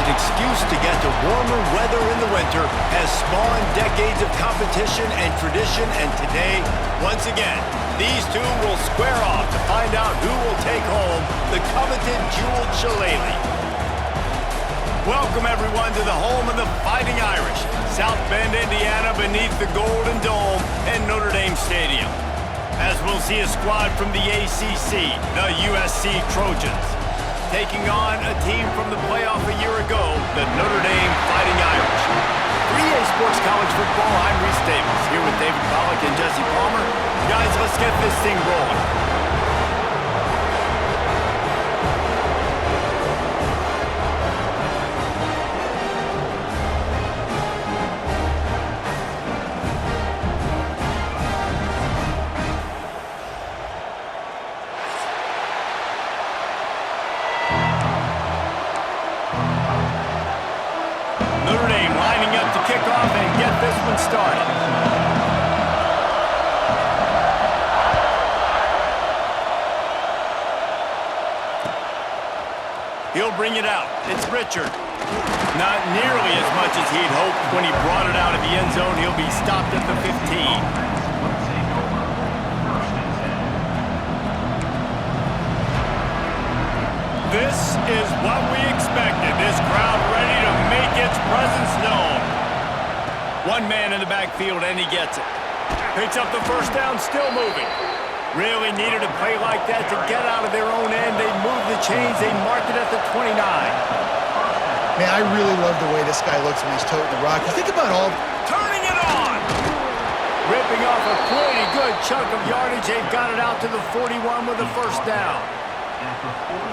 an excuse to get to warmer weather in the winter has spawned decades of competition and tradition, and today, once again, these two will square off to find out who will take home the coveted jeweled shillelagh. Welcome, everyone, to the home of the Fighting Irish, South Bend, Indiana, beneath the Golden Dome and Notre Dame Stadium. As we'll see a squad from the ACC, the USC Trojans, taking on a team from the playoff a year ago, the Notre Dame Fighting Irish. 3A Sports College Football, I'm Reese Davis, here with David Pollack and Jesse Palmer. Guys, let's get this thing rolling. Notre Dame lining up to kick off and get this one started. He'll bring it out. It's Richard. Not nearly as much as he'd hoped when he brought it out of the end zone. He'll be stopped at the 15. This is what we expected. This crowd ready to make its presence known. One man in the backfield, and he gets it. Picks up the first down, still moving. Really needed a play like that to get out of their own end. They moved the chains. They marked it at the 29. Man, I really love the way this guy looks when he's toting the rock. You think about all... Turning it on! Ripping off a pretty good chunk of yardage. They've got it out to the 41 with a first down.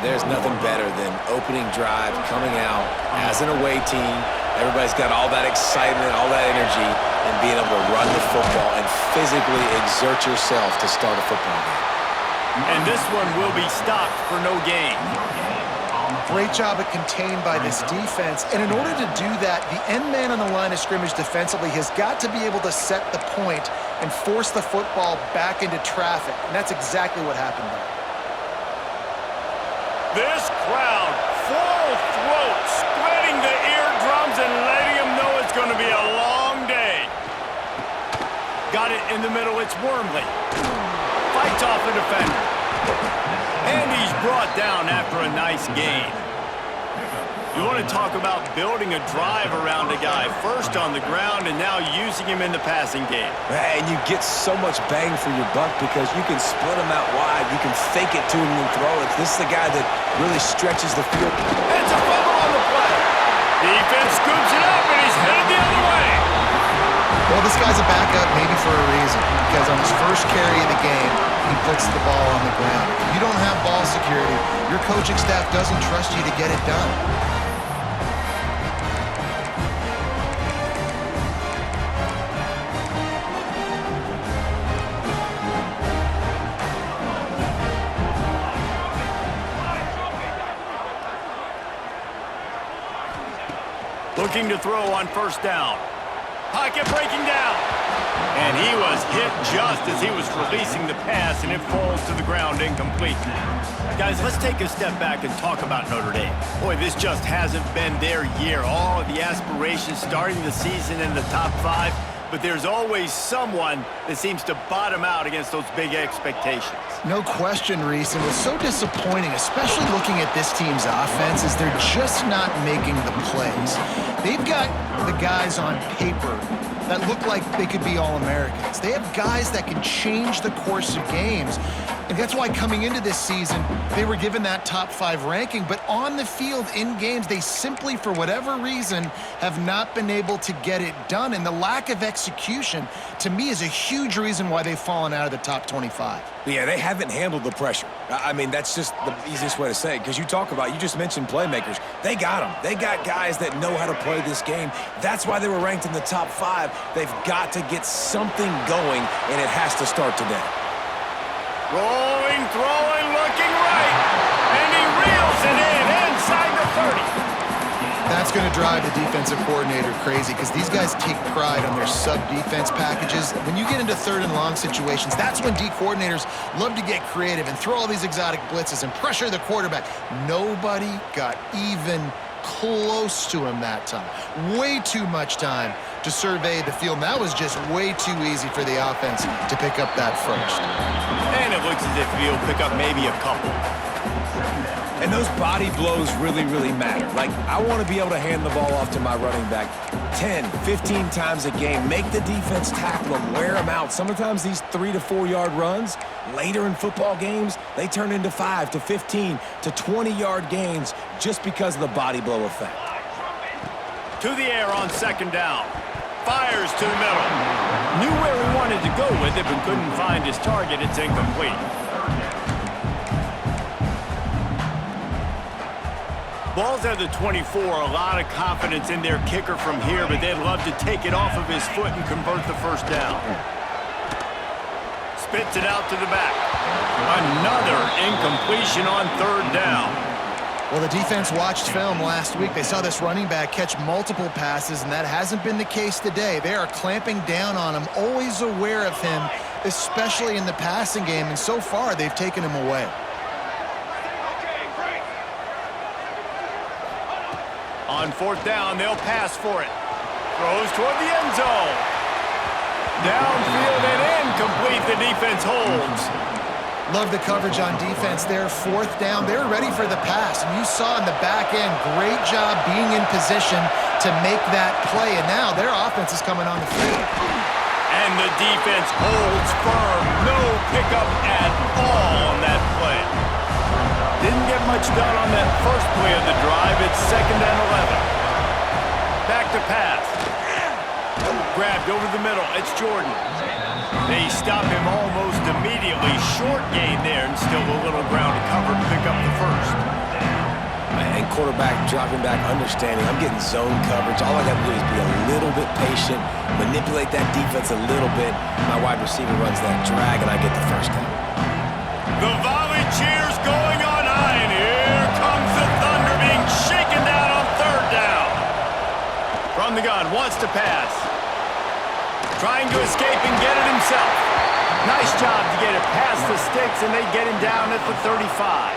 There's nothing better than opening drive, coming out as an away team. Everybody's got all that excitement, all that energy, and being able to run the football and physically exert yourself to start a football game. And this one will be stopped for no gain. Great job at contained by this defense. And in order to do that, the end man on the line of scrimmage defensively has got to be able to set the point and force the football back into traffic. And that's exactly what happened there. This crowd, full throat, spreading the eardrums and letting them know it's going to be a long day. Got it in the middle, it's Wormley. Fights off a defender. And he's brought down after a nice gain. You want to talk about building a drive around a guy, first on the ground and now using him in the passing game. And you get so much bang for your buck because you can split him out wide. You can fake it to him and throw it. This is the guy that really stretches the field. It's a fumble on the play. Defense scoops it up and he's headed the other way. Well, this guy's a backup maybe for a reason, because on his first carry of the game, he puts the ball on the ground. If you don't have ball security, your coaching staff doesn't trust you to get it done. Looking to throw on first down. Pocket breaking down. And he was hit just as he was releasing the pass, and it falls to the ground incomplete. Guys, let's take a step back and talk about Notre Dame. Boy, this just hasn't been their year. All of the aspirations starting the season in the top 5, but there's always someone that seems to bottom out against those big expectations. No question, Reese, and what's so disappointing, especially looking at this team's offense, is they're just not making the plays. They've got the guys on paper that look like they could be All-Americans. They have guys that can change the course of games, and that's why coming into this season, they were given that top 5 ranking, but on the field, in games, they simply, for whatever reason, have not been able to get it done, and the lack of execution, to me, is a huge reason why they've fallen out of the top 25. Yeah, they haven't handled the pressure. I mean, that's just the easiest way to say it, because you just mentioned playmakers. They got them. They got guys that know how to play this game. That's why they were ranked in the top 5. They've got to get something going, and it has to start today. Rolling, throwing, looking right. And he reels it in inside the 30. That's going to drive the defensive coordinator crazy, because these guys take pride on their sub-defense packages. When you get into 3rd and long situations, that's when D coordinators love to get creative and throw all these exotic blitzes and pressure the quarterback. Nobody got even close to him that time. Way too much time to survey the field. And that was just way too easy for the offense to pick up that first. And it looks as if he'll pick up maybe a couple. And those body blows really, really matter. Like, I want to be able to hand the ball off to my running back 10, 15 times a game. Make the defense tackle them, wear them out. Sometimes these 3 to 4 yard runs, later in football games, they turn into 5 to 15 to 20-yard gains just because of the body blow effect. To the air on second down. Fires to the middle. Knew where he wanted to go with it, but couldn't find his target. It's incomplete. Ball's at the 24. A lot of confidence in their kicker from here, but they'd love to take it off of his foot and convert the first down. Spits it out to the back. Another incompletion on third down. Well, the defense watched film last week. They saw this running back catch multiple passes, and that hasn't been the case today. They are clamping down on him, always aware of him, especially in the passing game, and so far they've taken him away. On fourth down, they'll pass for it. Throws toward the end zone. Downfield and incomplete. The defense holds. Love the coverage on defense there. Fourth down, they're ready for the pass. And you saw in the back end, great job being in position to make that play. And now their offense is coming on the field. And the defense holds firm. No pickup at all on that play. Didn't get much done on that first play of the drive. It's second and 11. Back to pass. Grabbed over the middle. It's Jordan. They stop him almost immediately. Short gain there and still a little ground to cover to pick up the first. And quarterback dropping back, understanding I'm getting zone coverage. All I got to do is be a little bit patient, manipulate that defense a little bit. My wide receiver runs that drag, and I get the first down. The volley cheers going on high, and here comes the Thunder being shaken down on third down. From the gun, wants to pass. Trying to escape and get it himself. Nice job to get it past the sticks, and they get him down at the 35.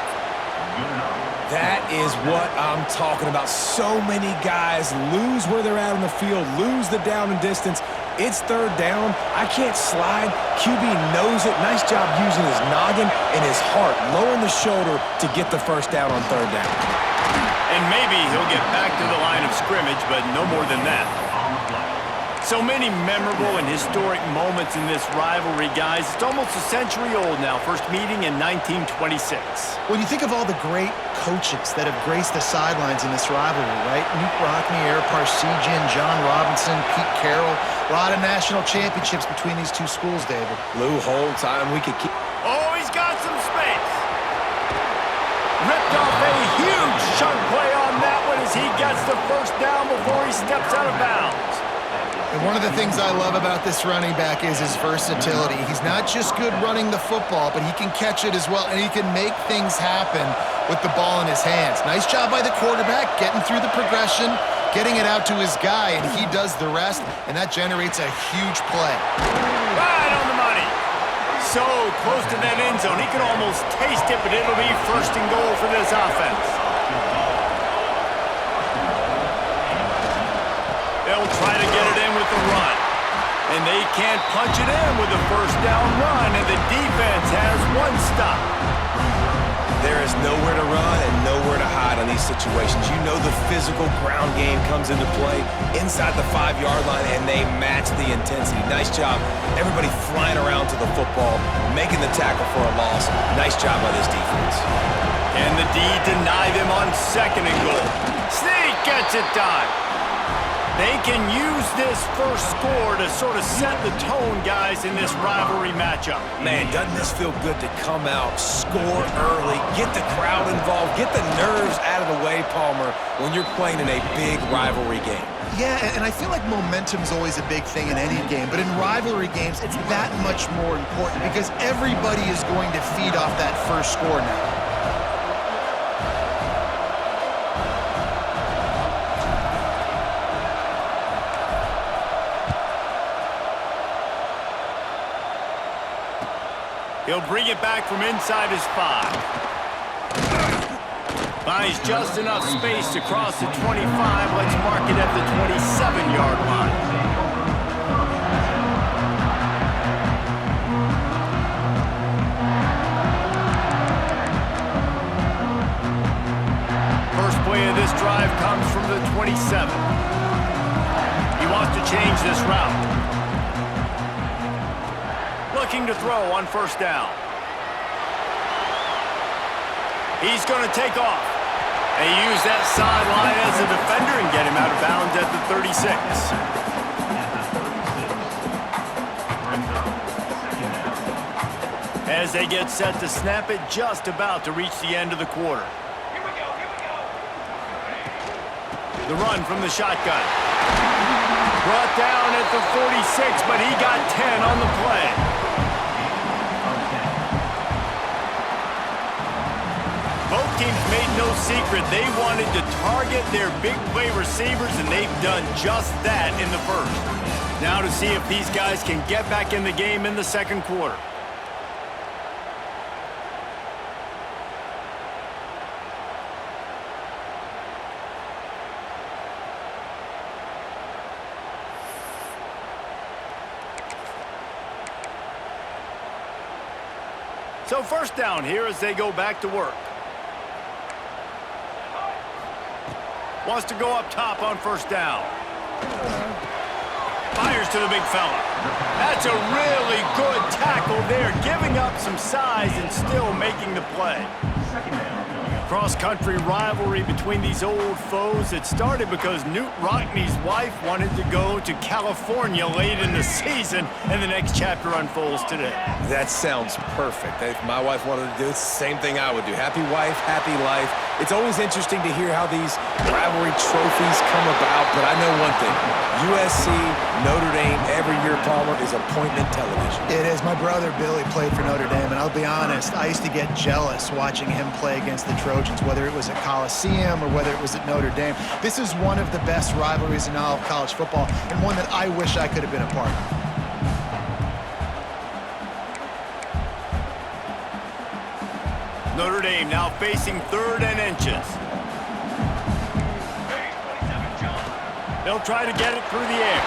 That is what I'm talking about. So many guys lose where they're at on the field, lose the down and distance. It's third down. I can't slide. QB knows it. Nice job using his noggin and his heart, lowering the shoulder to get the first down on third down. And maybe he'll get back to the line of scrimmage, but no more than that. So many memorable and historic moments in this rivalry, guys. It's almost a century old now. First meeting in 1926. When you think of all the great coaches that have graced the sidelines in this rivalry, right? Newt Rockne, Air Parsegian, John Robinson, Pete Carroll. A lot of national championships between these two schools, David. Lou Holtz, we could keep... Oh, he's got some space. Ripped off a huge chunk play on that one as he gets the first down before he steps out of bounds. And one of the things I love about this running back is his versatility. He's not just good running the football, but he can catch it as well, and he can make things happen with the ball in his hands. Nice job by the quarterback, getting through the progression, getting it out to his guy, and he does the rest, and that generates a huge play. Right on the money. So close to that end zone. He can almost taste it, but it'll be first and goal for this offense. They'll try to get it in with the run. And they can't punch it in with a first down run, and the defense has one stop. There is nowhere to run and nowhere to hide in these situations. You know the physical ground game comes into play inside the 5-yard line, and they match the intensity. Nice job. Everybody flying around to the football, making the tackle for a loss. Nice job by this defense. And the D deny them on second and goal. Sneak gets it done. They can use this first score to sort of set the tone, guys, in this rivalry matchup. Man, doesn't this feel good to come out, score early, get the crowd involved, get the nerves out of the way, Palmer, when you're playing in a big rivalry game? Yeah, and I feel like momentum's always a big thing in any game, but in rivalry games, it's that much more important because everybody is going to feed off that first score now. He'll bring it back from inside his 5. Finds just enough space to cross the 25. Let's mark it at the 27-yard line. First play of this drive comes from the 27. He wants to change this route. Looking to throw on first down. He's going to take off. They use that sideline as a defender and get him out of bounds at the 36. As they get set to snap it, just about to reach the end of the quarter. The run from the shotgun. Brought down at the 46, but he got 10 on the play. Both teams made no secret they wanted to target their big play receivers, and they've done just that in the first. Now to see if these guys can get back in the game in the second quarter. So first down here as they go back to work. Wants to go up top on first down. Fires to the big fella. That's a really good tackle there, giving up some size and still making the play. Cross-country rivalry between these old foes. It started because Newt Rockney's wife wanted to go to California late in the season, and the next chapter unfolds today. That sounds perfect. If my wife wanted to do it, it's the same thing I would do. Happy wife, happy life. It's always interesting to hear how these rivalry trophies come about, but I know one thing. USC, Notre Dame, every year, Palmer, is appointment television. It is. My brother Billy played for Notre Dame, and I'll be honest, I used to get jealous watching him play against the Trojans, whether it was at Coliseum or whether it was at Notre Dame. This is one of the best rivalries in all of college football, and one that I wish I could have been a part of. Notre Dame now facing 3rd and inches. They'll try to get it through the air.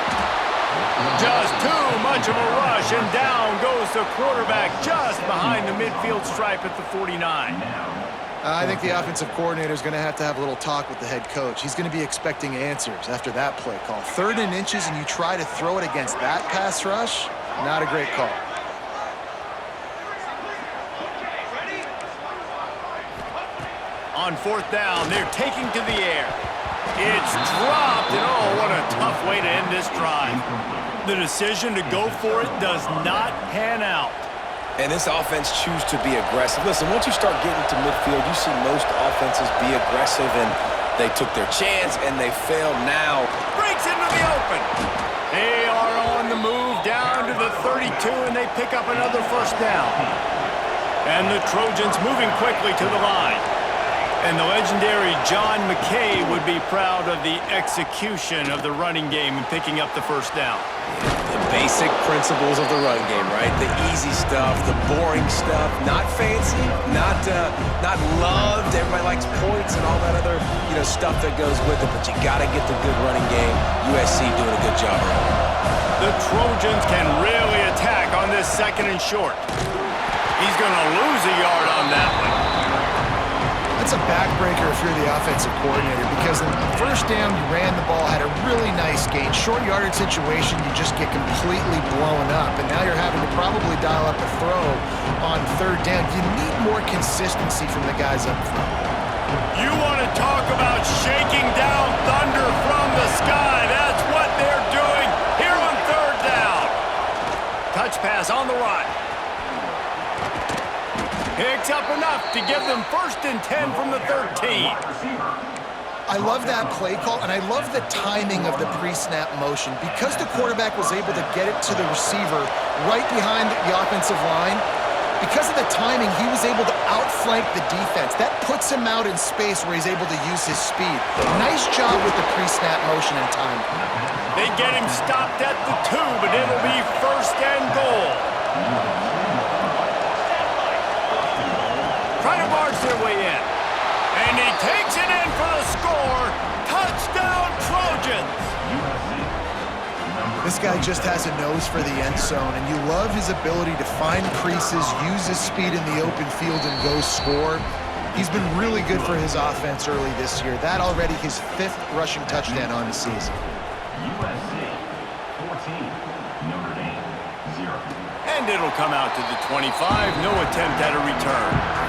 Just too much of a rush, and down goes the quarterback just behind the midfield stripe at the 49. I think the offensive coordinator is going to have a little talk with the head coach. He's going to be expecting answers after that play call. 3rd and inches, and you try to throw it against that pass rush? Not a great call. On 4th down, they're taking to the air. It's dropped, and oh, what a tough way to end this drive. The decision to go for it does not pan out. And this offense choose to be aggressive. Listen, once you start getting to midfield, you see most offenses be aggressive, and they took their chance, and they failed now. Breaks into the open. They are on the move down to the 32, and they pick up another first down. And the Trojans moving quickly to the line. And the legendary John McKay would be proud of the execution of the running game and picking up the first down. The basic principles of the run game, right? The easy stuff, the boring stuff, not fancy, not loved. Everybody likes points and all that other, stuff that goes with it, but you got to get the good running game. USC doing a good job of it. The Trojans can really attack on this 2nd and short. He's going to lose a yard on that one. That's a backbreaker if you're the offensive coordinator, because on first down, you ran the ball, had a really nice gain. Short yardage situation, you just get completely blown up, and now you're having to probably dial up a throw on 3rd down. You need more consistency from the guys up front. You want to talk about shaking down thunder from the sky. That's what they're doing here on 3rd down. Touch pass on the right. Picks up enough to give them 1st and 10 from the 13. I love that play call, and I love the timing of the pre-snap motion. Because the quarterback was able to get it to the receiver right behind the offensive line, because of the timing, he was able to outflank the defense. That puts him out in space where he's able to use his speed. Nice job with the pre-snap motion and timing. They get him stopped at the 2, but it'll be 1st and goal. Trying to barge their way in. And he takes it in for the score. Touchdown, Trojans! This guy just has a nose for the end zone, and you love his ability to find creases, use his speed in the open field, and go score. He's been really good for his offense early this year. That already his 5th rushing touchdown on the season. USC 14, Notre Dame 0. And it'll come out to the 25. No attempt at a return.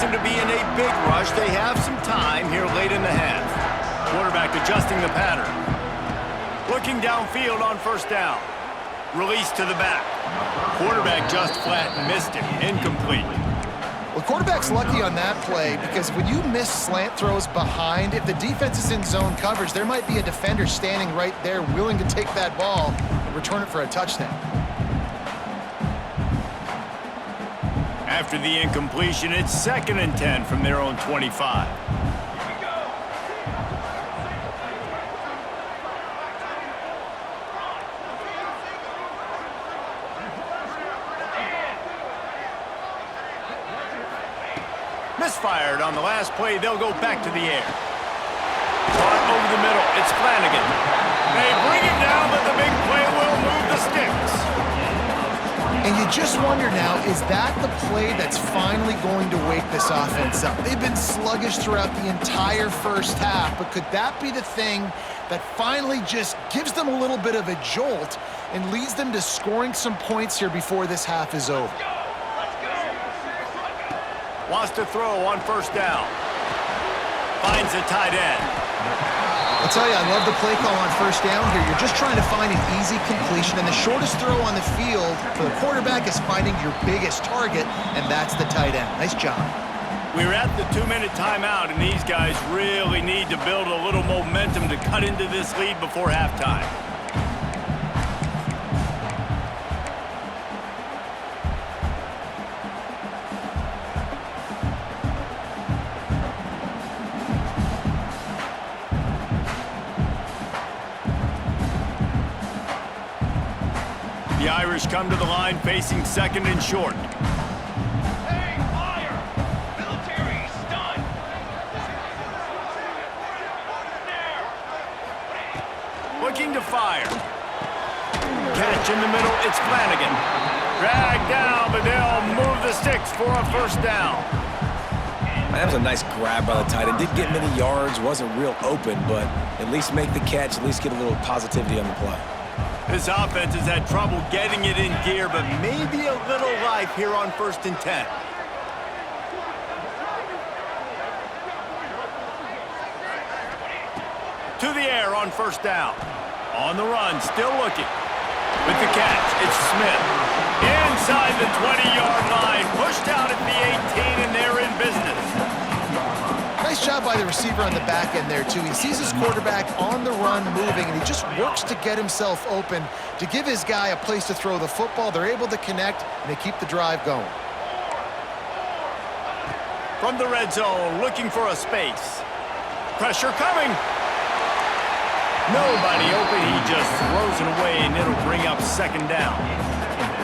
To be in a big rush. They have some time here late in the half. Quarterback adjusting the pattern. Looking downfield on first down. Release to the back. Quarterback just flat missed him. Incomplete. Well, quarterback's lucky on that play because when you miss slant throws behind, if the defense is in zone coverage, there might be a defender standing right there willing to take that ball and return it for a touchdown. After the incompletion, it's 2nd and 10 from their own 25. Misfired on the last play. They'll go back to the air. Caught over the middle. It's Flanagan. They bring him down, but the big play will move the sticks. And you just wonder now, is that the play that's finally going to wake this offense up? They've been sluggish throughout the entire first half, but could that be the thing that finally just gives them a little bit of a jolt and leads them to scoring some points here before this half is over? Wants to throw on first down. Finds a tight end. I'll tell you, I love the play call on first down here. You're just trying to find an easy completion, and the shortest throw on the field for the quarterback is finding your biggest target, and that's the tight end. Nice job. We're at the 2-minute timeout, and these guys really need to build a little momentum to cut into this lead before halftime. The Irish come to the line facing 2nd and short. Hey, fire! Military stun! Looking to fire. Catch in the middle, it's Flanagan. Dragged down, but they'll move the sticks for a first down. That was a nice grab by the tight end. Didn't get many yards, wasn't real open, but at least make the catch, at least get a little positivity on the play. This offense has had trouble getting it in gear, but maybe a little life here on 1st and 10. To the air on first down. On the run, still looking. With the catch, it's Smith. Inside the 20-yard line, pushed out at the 18, and they're in business. Nice job by the receiver on the back end there, too. He sees his quarterback on the run moving, and he just works to get himself open to give his guy a place to throw the football. They're able to connect, and they keep the drive going. From the red zone, looking for a space. Pressure coming. Nobody open. He just throws it away, and it'll bring up 2nd down.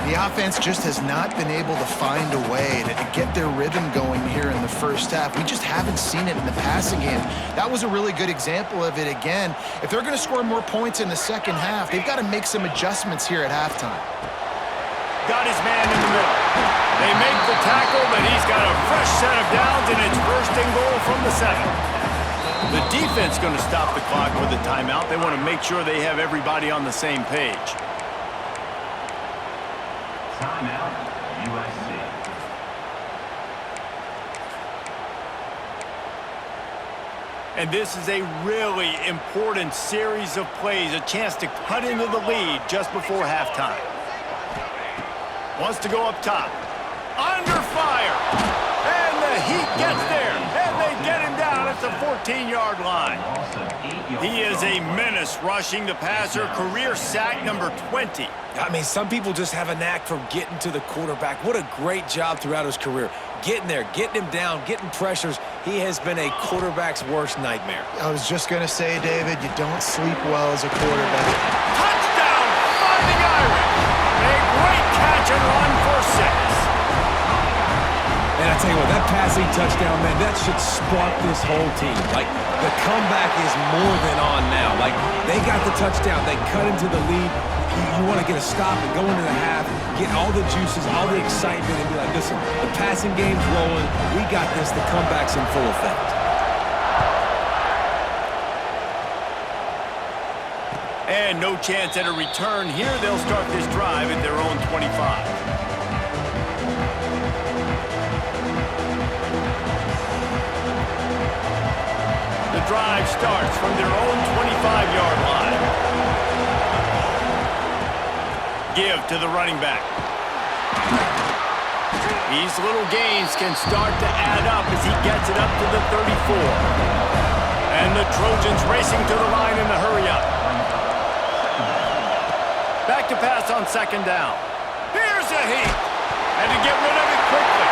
The offense just has not been able to find a way to get their rhythm going here in the first half. We just haven't seen it in the passing game. That was a really good example of it again. If they're going to score more points in the second half, they've got to make some adjustments here at halftime. Got his man in the middle. They make the tackle, but he's got a fresh set of downs, and it's 1st and goal from the 7. The defense going to stop the clock with a timeout. They want to make sure they have everybody on the same page. Timeout, USC. And this is a really important series of plays, a chance to cut into the lead just before halftime. Wants to go up top. Under fire. And the Heat gets there. And they get him down at the 14-yard line. Loss of 8 yards. He is a menace rushing the passer, career sack number 20. I mean, some people just have a knack for getting to the quarterback. What a great job throughout his career. Getting there, getting him down, getting pressures. He has been a quarterback's worst nightmare. I was just going to say, David, you don't sleep well as a quarterback. Touchdown, Fighting Irish. A great catch and run for 6. And I tell you what, that passing touchdown, man, that should spark this whole team. Like, the comeback is more than on now. Like, they got the touchdown. They cut into the lead. You want to get a stop and go into the half, get all the juices, all the excitement, and be like, listen, the passing game's rolling. We got this. The comeback's in full effect. And no chance at a return here. They'll start this drive at their own 25. The drive starts from their own 25-yard line. Give to the running back. These little gains can start to add up as he gets it up to the 34. And the Trojans racing to the line in the hurry-up. Back to pass on 2nd down. Here's a heat. And to get rid of it quickly.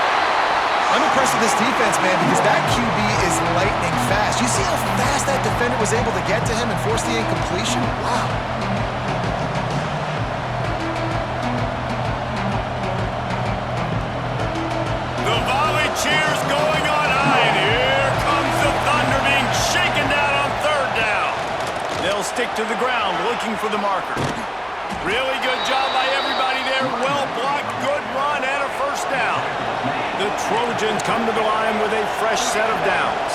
I'm impressed with this defense, man, because that QB is lightning fast. You see how fast that defender was able to get to him and force the incompletion? Wow. The volley cheers going on high, and here comes the Thunder being shaken down on 3rd down. They'll stick to the ground looking for the marker. Really good job by everybody there. Well blocked, good run, and a 1st down. The Trojans come to the line with a fresh set of downs.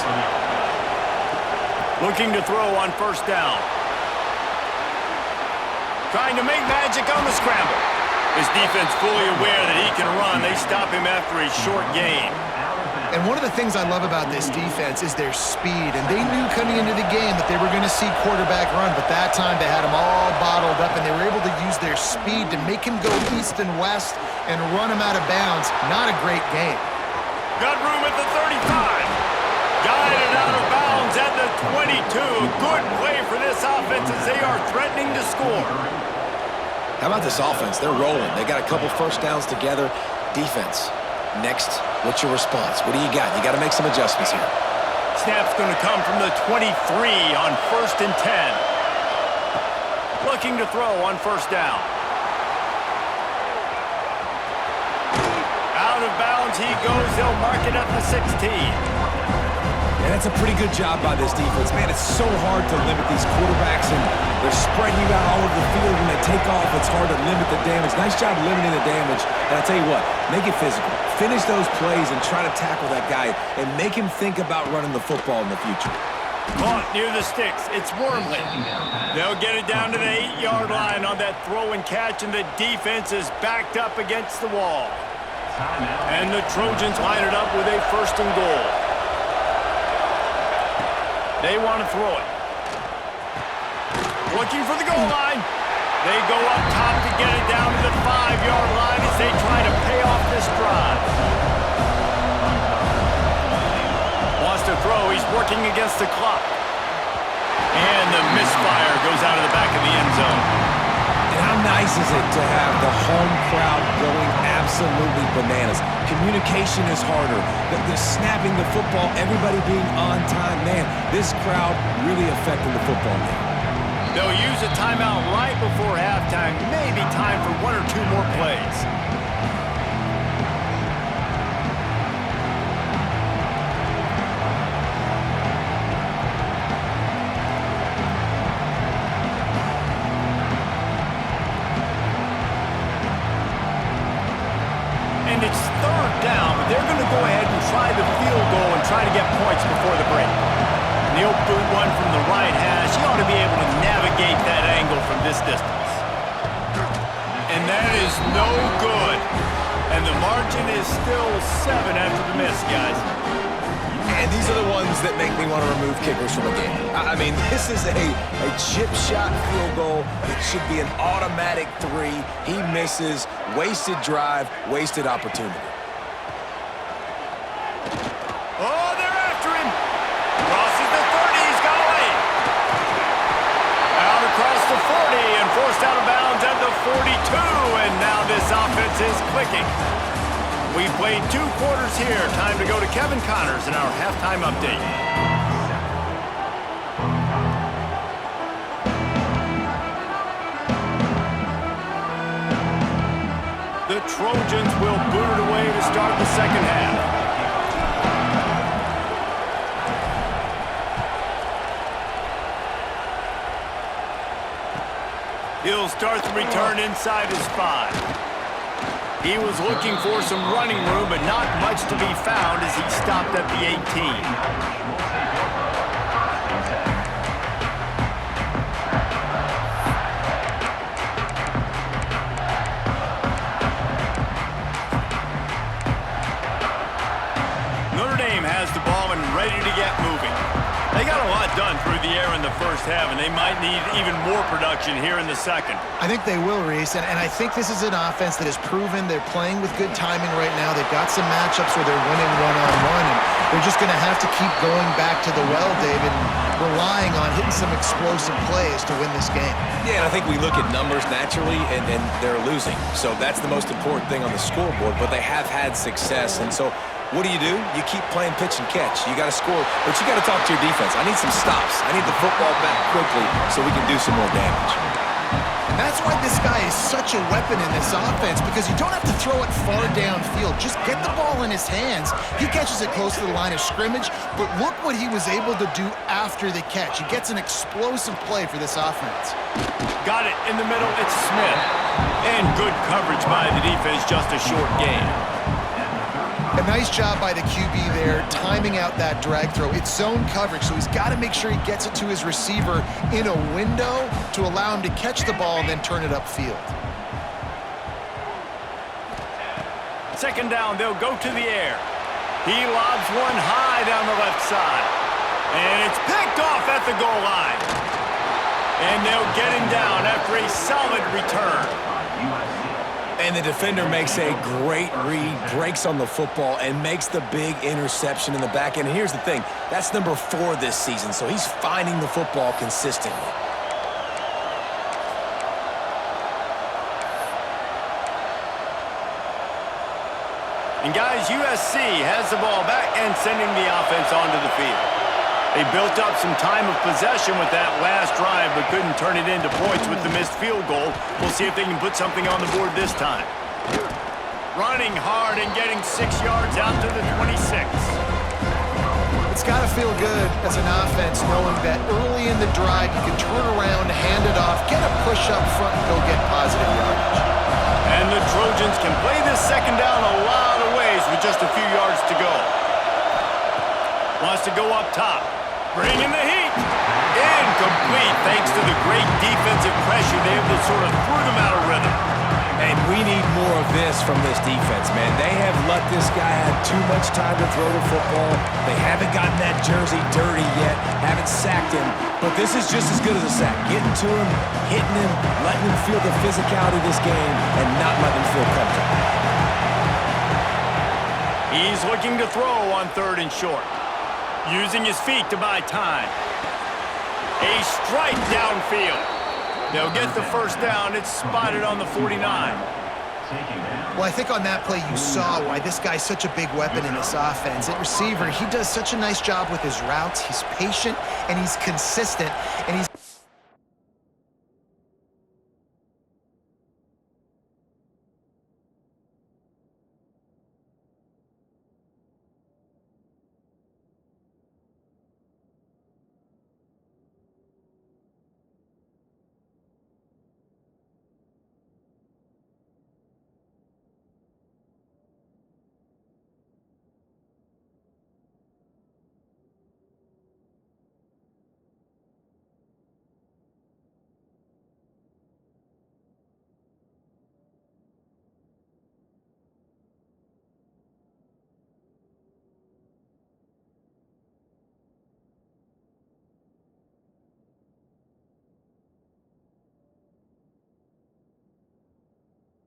Looking to throw on 1st down. Trying to make magic on the scramble. His defense fully aware that he can run. They stop him after a short gain. And one of the things I love about this defense is their speed. And they knew coming into the game that they were going to see quarterback run, but that time they had him all bottled up, and they were able to use their speed to make him go east and west and run him out of bounds. Not a great game. Got room at the 35. Guided out of bounds at the 22. Good play for this offense as they are threatening to score. How about this offense? They're rolling. They got a couple 1st downs together. Defense. Next, what's your response? What do you got? You got to make some adjustments here. Snap's going to come from the 23 on 1st and 10. Looking to throw on 1st down. Out of bounds he goes. They'll mark it at the 16. And that's a pretty good job by this defense. Man, it's so hard to limit these quarterbacks, and they're spreading you out all over the field. When they take off, it's hard to limit the damage. Nice job limiting the damage. And I tell you what, make it physical. Finish those plays and try to tackle that guy and make him think about running the football in the future. Caught near the sticks. It's Wormley. They'll get it down to the 8-yard line on that throw and catch, and the defense is backed up against the wall. And the Trojans line it up with a 1st and goal. They want to throw it. Looking for the goal line. They go up top to get it down to the 5-yard line as they try to pay off this drive. Wants to throw. He's working against the clock. And the misfire goes out of the back of the end zone. And how nice is it to have the home crowd going absolutely bananas? Communication is harder. The snapping the football, everybody being on time. Man, this crowd really affecting the football game. They'll use a timeout right before halftime. Maybe time for 1 or 2 more plays. And it's 3rd down, but they're going to go ahead and try the field goal and try to get points before the break. And he'll boot one from the right hash. He ought to be able to navigate that angle from this distance. And that is no good. And the margin is still 7 after the miss, guys. And these are the ones that make me want to remove kickers from a game. I mean, this is a chip shot field goal. It should be an automatic 3. He misses. Wasted drive, wasted opportunity. Oh, they're after him. Cross 42, and now this offense is clicking. We've played 2 quarters here. Time to go to Kevin Connors in our halftime update. The Trojans will boot it away to start the second half. He'll start the return inside his 5. He was looking for some running room, but not much to be found as he stopped at the 18. Has the ball and ready to get moving. They got a lot done through the air in the first half, and they might need even more production here in the second. I think they will, Reese, and I think this is an offense that has proven they're playing with good timing right now. They've got some matchups where they're winning one-on-one, and they're just going to have to keep going back to the well, David, and relying on hitting some explosive plays to win this game. Yeah, and I think we look at numbers naturally, and they're losing. So that's the most important thing on the scoreboard, but they have had success, and so what do? You keep playing pitch and catch. You got to score, but you got to talk to your defense. I need some stops. I need the football back quickly so we can do some more damage. And that's why this guy is such a weapon in this offense, because you don't have to throw it far downfield. Just get the ball in his hands. He catches it close to the line of scrimmage, but look what he was able to do after the catch. He gets an explosive play for this offense. Got it in the middle. It's Smith. And good coverage by the defense, just a short gain. A nice job by the QB there, timing out that drag throw. It's zone coverage, so he's got to make sure he gets it to his receiver in a window to allow him to catch the ball and then turn it upfield. Second down, they'll go to the air. He lobs one high down the left side. And it's picked off at the goal line. And they'll get him down after a solid return. And the defender makes a great read, breaks on the football, and makes the big interception in the back end. And here's the thing, that's number 4 this season, so he's finding the football consistently. And guys, USC has the ball back and sending the offense onto the field. They built up some time of possession with that last drive, but couldn't turn it into points with the missed field goal. We'll see if they can put something on the board this time. Running hard and getting 6 yards out to the 26. It's got to feel good as an offense knowing that early in the drive you can turn around, hand it off, get a push up front, and go get positive yardage. And the Trojans can play this second down a lot of ways with just a few yards to go. Wants to go up top. Bringing the heat. Incomplete thanks to the great defensive pressure. They have just sort of threw them out of rhythm. And we need more of this from this defense, man. They have let this guy have too much time to throw the football. They haven't gotten that jersey dirty yet, haven't sacked him. But this is just as good as a sack. Getting to him, hitting him, letting him feel the physicality of this game, and not letting him feel comfortable. He's looking to throw on 3rd and short. Using his feet to buy time. A strike downfield. They'll get the first down. It's spotted on the 49. Well, I think on that play you saw why this guy's such a big weapon in this offense. At receiver, he does such a nice job with his routes. He's patient, and he's consistent, and he's